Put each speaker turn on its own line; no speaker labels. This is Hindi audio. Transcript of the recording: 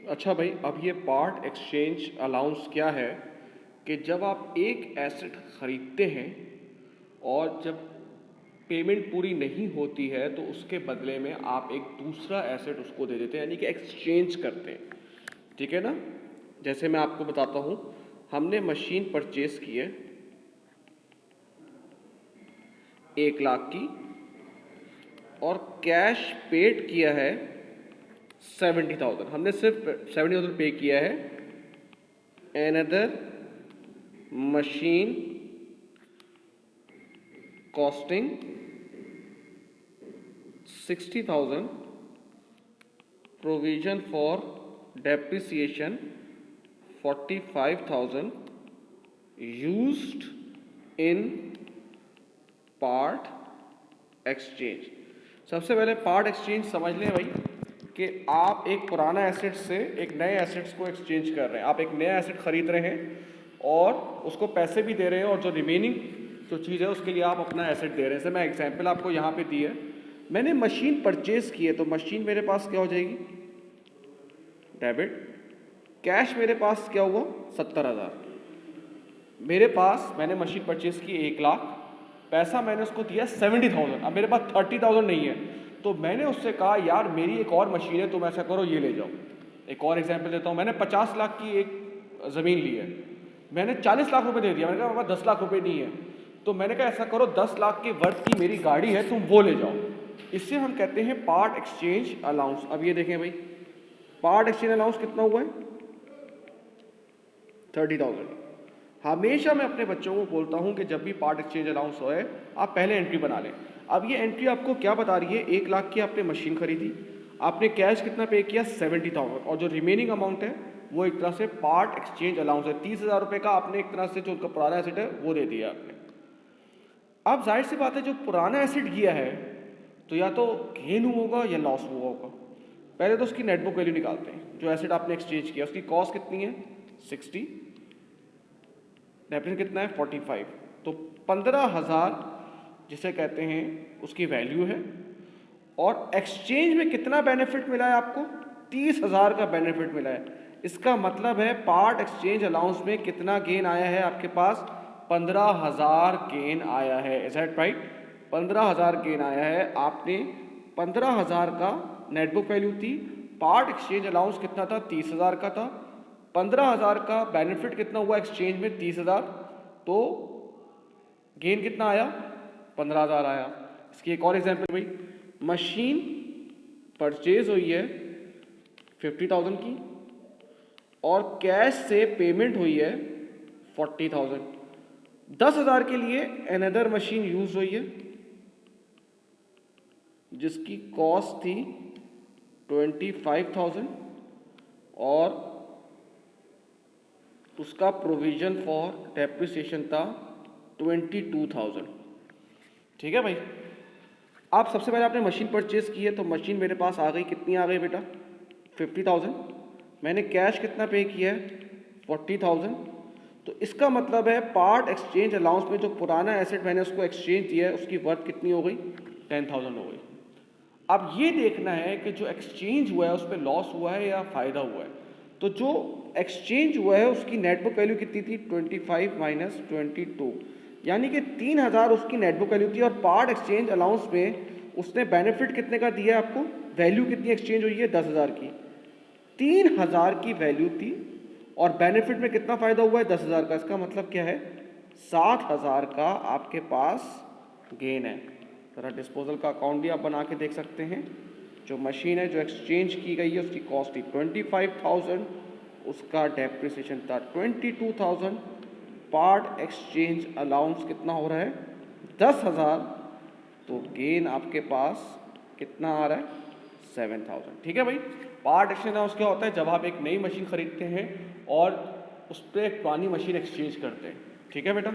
अच्छा भाई, अब ये पार्ट एक्सचेंज अलाउंस क्या है कि जब आप एक एसेट खरीदते हैं और जब पेमेंट पूरी नहीं होती है तो उसके बदले में आप एक दूसरा एसेट उसको दे देते हैं, यानी कि एक्सचेंज करते हैं। ठीक है ना। जैसे मैं आपको बताता हूँ, हमने मशीन परचेज की है 1 लाख की और कैश पेड किया है 70,000। हमने सिर्फ 70,000 पे किया है। Another machine costing 60,000, provision for depreciation 45,000, used in part exchange. सबसे पहले पार्ट एक्सचेंज समझ लें भाई कि आप एक पुराना एसेट से एक नए एसेट्स को एक्सचेंज कर रहे हैं। आप एक नया एसेट खरीद रहे हैं और उसको पैसे भी दे रहे हैं, और जो रिमेनिंग जो चीज़ है उसके लिए आप अपना एसेट दे रहे हैं। जैसे मैं एग्जांपल आपको यहाँ पे दी है, मैंने मशीन परचेज की है तो मशीन मेरे पास क्या हो जाएगी, डेबिट। कैश मेरे पास क्या हुआ, 70,000 मेरे पास। मैंने मशीन परचेज की 1 लाख, पैसा मैंने उसको दिया 70,000। अब मेरे पास 30,000 नहीं है, तो मैंने उससे कहा यार मेरी एक और मशीन है, तुम ऐसा करो ये ले जाओ। एक और एग्जांपल देता हूँ, मैंने 50 लाख की एक ज़मीन ली है, मैंने 40 लाख रुपए दे दिया। मैंने कहा मेरे पास 10 लाख रुपए नहीं है, तो मैंने कहा ऐसा करो 10 लाख के वर्थ की मेरी गाड़ी है, तुम वो ले जाओ। इससे हम कहते हैं पार्ट एक्सचेंज अलाउंस। अब ये देखें भाई, पार्ट एक्सचेंज अलाउंस कितना हुआ है, 30,000। हमेशा मैं अपने बच्चों को बोलता हूं कि जब भी पार्ट एक्सचेंज अलाउंस होए आप पहले एंट्री बना लें। अब ये एंट्री आपको क्या बता रही है, 1 लाख की आपने मशीन खरीदी, आपने कैश कितना पे किया 70,000, और जो रिमेनिंग अमाउंट है वो एक तरह से पार्ट एक्सचेंज अलाउंस है। 30,000 रुपये का आपने एक तरह से जो उनका पुराना एसेट है वो दे दिया आपने। अब जाहिर सी बात है, जो पुराना एसेट किया है तो या तो गेन हुआ होगा या लॉस हुआ होगा। पहले तो उसकी नेटबुक वैल्यू निकालते हैं। जो एसेट आपने एक्सचेंज किया उसकी कॉस्ट कितनी है 60, डेप्रिसिएशन कितना है 45, तो 15,000 जिसे कहते हैं उसकी वैल्यू है। और एक्सचेंज में कितना बेनिफिट मिला है आपको, 30,000 का बेनिफिट मिला है। इसका मतलब है पार्ट एक्सचेंज अलाउंस में कितना गेन आया है आपके पास, 15,000 गेन आया है। इज दैट राइट, 15,000 गेन आया है। आपने 15,000 का नेटबुक वैल्यू थी, पार्ट एक्सचेंज अलाउंस कितना था 30,000 का था, 15,000 का बेनिफिट कितना हुआ एक्सचेंज में 30,000, तो गेन कितना आया 15,000 आया। इसकी एक और एग्जांपल भाई, मशीन परचेज हुई है 50,000 की और कैश से पेमेंट हुई है 40,000। 10,000 के लिए अनदर मशीन यूज हुई है जिसकी कॉस्ट थी 25,000 और उसका प्रोविजन फॉर डेप्रिसिएशन था 22,000। ठीक है भाई। आप सबसे पहले आपने मशीन परचेज की है तो मशीन मेरे पास आ गई, कितनी आ गई बेटा 50,000। मैंने कैश कितना पे किया है 40,000। तो इसका मतलब है पार्ट एक्सचेंज अलाउंस में जो पुराना एसेट मैंने उसको एक्सचेंज दिया है उसकी वर्थ कितनी हो गई 10,000 हो गई। अब ये देखना है कि जो एक्सचेंज हुआ है उस पर लॉस हुआ है या फ़ायदा हुआ है। तो जो एक्सचेंज हुआ है उसकी नेटबुक वैल्यू कितनी थी 25 माइनस 22, यानी कि 3,000 उसकी नेटबुक वैल्यू थी। और पार्ट एक्सचेंज अलाउंस में उसने बेनिफिट कितने का दिया है आपको, वैल्यू कितनी एक्सचेंज हुई है 10,000 की, 3,000 की वैल्यू थी और बेनिफिट में कितना फ़ायदा हुआ है 10,000 का। इसका मतलब क्या है 7,000 का आपके पास गेन है। ज़रा डिस्पोजल का अकाउंट भी आप बना के देख सकते हैं। जो मशीन है जो एक्सचेंज की गई है उसकी कॉस्ट थी 25,000, उसका डेप्रिसिएशन था 22,000, पार्ट एक्सचेंज अलाउंस कितना हो रहा है 10,000, तो गेन आपके पास कितना आ रहा है 7,000। ठीक है भाई। पार्ट एक्सचेंज अलाउंस क्या होता है, जब आप एक नई मशीन खरीदते हैं और उस पर एक पुरानी मशीन एक्सचेंज करते हैं। ठीक है बेटा।